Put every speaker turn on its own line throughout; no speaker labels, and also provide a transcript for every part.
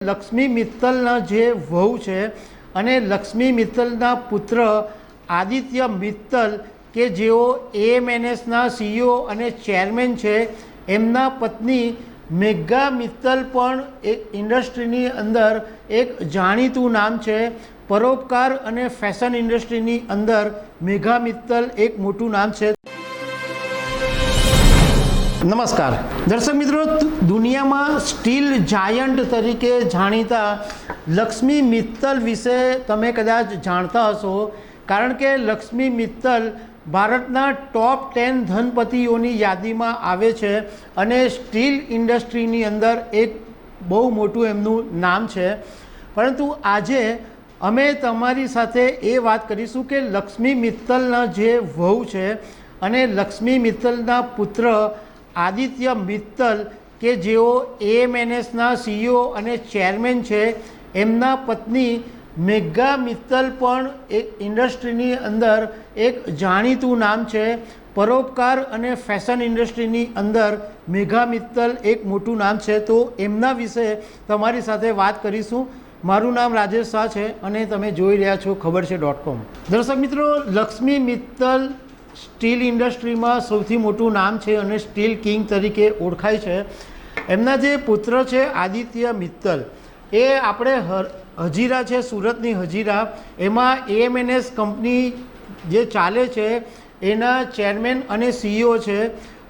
લક્ષ્મી મિત્તલના જે વહુ છે અને લક્ષ્મી મિત્તલના પુત્ર આદિત્ય મિત્તલ કે જેઓ એએમએનએસના સીઈઓ અને ચેરમેન છે, એમના પત્ની મેઘા મિત્તલ પણ એક ઇન્ડસ્ટ્રીની અંદર એક જાણીતું નામ છે. પરોપકાર અને ફેશન ઇન્ડસ્ટ્રીની અંદર મેઘા મિત્તલ એક મોટું નામ છે. નમસ્કાર દર્શક મિત્રો, દુનિયામાં સ્ટીલ જાયન્ટ તરીકે જાણીતા લક્ષ્મી મિત્તલ વિશે તમે કદાચ જાણતા હશો, કારણ કે લક્ષ્મી મિત્તલ ભારતના ટોપ 10 ધનપતિઓની યાદીમાં આવે છે અને સ્ટીલ ઇન્ડસ્ટ્રીની અંદર એક બહુ મોટું એમનું નામ છે. પરંતુ આજે અમે તમારી સાથે એ વાત કરીશું કે લક્ષ્મી મિત્તલના જે વહુ છે અને લક્ષ્મી મિત્તલના પુત્ર આદિત્ય મિત્તલ કે જેઓ એએમએનએસના સીઈઓ અને ચેરમેન છે, એમના પત્ની મેઘા મિત્તલ પણ એક ઇન્ડસ્ટ્રીની અંદર એક જાણીતું નામ છે. પરોપકાર અને ફેશન ઇન્ડસ્ટ્રીની અંદર મેઘા મિત્તલ એક મોટું નામ છે. તો એમના વિશે તમારી સાથે વાત કરીશું. મારું નામ રાજેશ શાહ છે અને તમે જોઈ રહ્યા છો ખબર છે .com. દર્શક મિત્રો, લક્ષ્મી મિત્તલ સ્ટીલ ઇન્ડસ્ટ્રીમાં સૌથી મોટું નામ છે અને સ્ટીલ કિંગ તરીકે ઓળખાય છે. એમના જે પુત્ર છે આદિત્ય મિત્તલ, એ આપણે હજીરા છે, સુરતની હજીરા, એમાં એએમએનએસ કંપની જે ચાલે છે એના ચેરમેન અને સીઈઓ છે.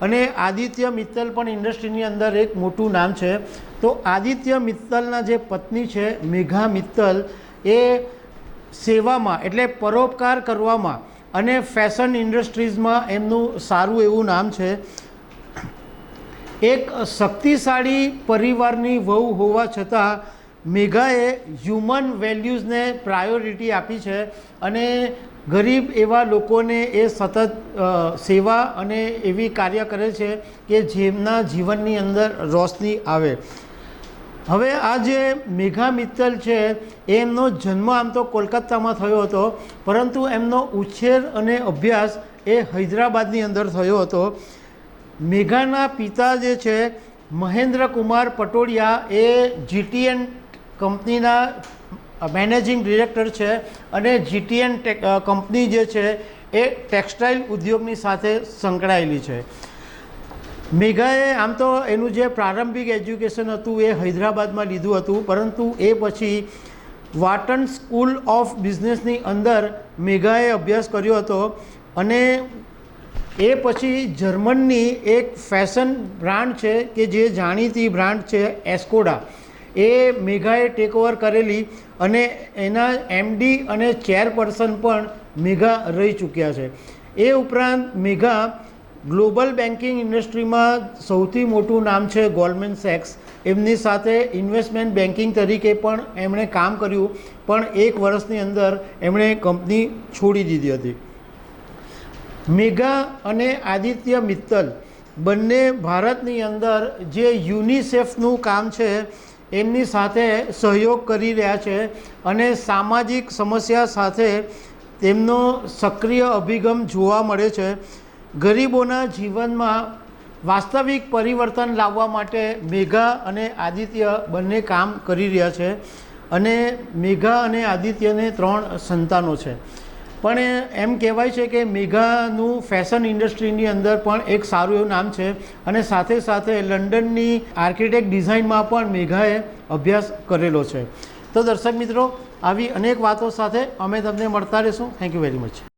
અને આદિત્ય મિત્તલ પણ ઇન્ડસ્ટ્રીની અંદર એક મોટું નામ છે. તો આદિત્ય મિત્તલના જે પત્ની છે મેઘા મિત્તલ, એ સેવામાં એટલે પરોપકાર કરવામાં અને ફેશન ઇન્ડસ્ટ્રીઝમાં એમનું સારું એવું નામ છે. એક શક્તિશાળી પરિવારની વહુ હોવા છતાં મેઘાએ હ્યુમન વેલ્યુઝને પ્રાયોરિટી આપી છે અને ગરીબ એવા લોકોને એ સતત સેવા અને એવી કાર્ય કરે છે કે જેમના જીવનની અંદર રોશની આવે. હવે આ જે મેઘા મિત્તલ છે એમનો જન્મ આમ તો કોલકાતામાં થયો હતો, પરંતુ એમનો ઉછેર અને અભ્યાસ એ હૈદરાબાદની અંદર થયો હતો. મેઘાના પિતા જે છે મહેન્દ્ર કુમાર પટોડિયા, એ જીટીએન કંપનીના મેનેજિંગ ડિરેક્ટર છે અને જીટીએન કંપની જે છે એ ટેક્સટાઇલ ઉદ્યોગની સાથે સંકળાયેલી છે. મેઘાએ આમ તો એનું જે પ્રારંભિક એજ્યુકેશન હતું એ હૈદરાબાદમાં લીધું હતું, પરંતુ એ પછી વાટન સ્કૂલ ઓફ બિઝનેસની અંદર મેઘાએ અભ્યાસ કર્યો હતો અને એ પછી જર્મનની એક ફેશન બ્રાન્ડ છે કે જે જાણીતી બ્રાન્ડ છે એસ્કોડા, એ મેઘાએ ટેક ઓવર કરેલી અને એના એમડી અને ચેરપર્સન પણ મેઘા રહી ચૂક્યા છે. એ ઉપરાંત મેઘા ગ્લોબલ બેન્કિંગ ઇન્ડસ્ટ્રીમાં સૌથી મોટું નામ છે ગોલ્ડમેન સેક્સ, એમની સાથે ઇન્વેસ્ટમેન્ટ બેન્કિંગ તરીકે પણ એમણે કામ કર્યું, પણ 1 વર્ષની અંદર એમણે કંપની છોડી દીધી હતી. મેઘા અને આદિત્ય મિત્તલ બંને ભારતની અંદર જે યુનિસેફનું કામ છે એમની સાથે સહયોગ કરી રહ્યા છે અને સામાજિક સમસ્યા સાથે તેમનો સક્રિય અભિગમ જોવા મળે છે. ગરીબોના જીવનમાં વાસ્તવિક પરિવર્તન લાવવા માટે મેઘા અને આદિત્ય બંને કામ કરી રહ્યા છે. અને મેઘા અને આદિત્યને 3 સંતાનો છે. પણ એમ કહેવાય છે કે મેઘાનું ફેશન ઇન્ડસ્ટ્રીની અંદર પણ એક સારું એવું નામ છે અને સાથે સાથે લંડનની આર્કિટેક્ટ ડિઝાઇનમાં પણ મેઘાએ અભ્યાસ કરેલો છે. તો દર્શક મિત્રો, આવી અનેક વાતો સાથે અમે તમને મળતા રહીશું. Thank you very much.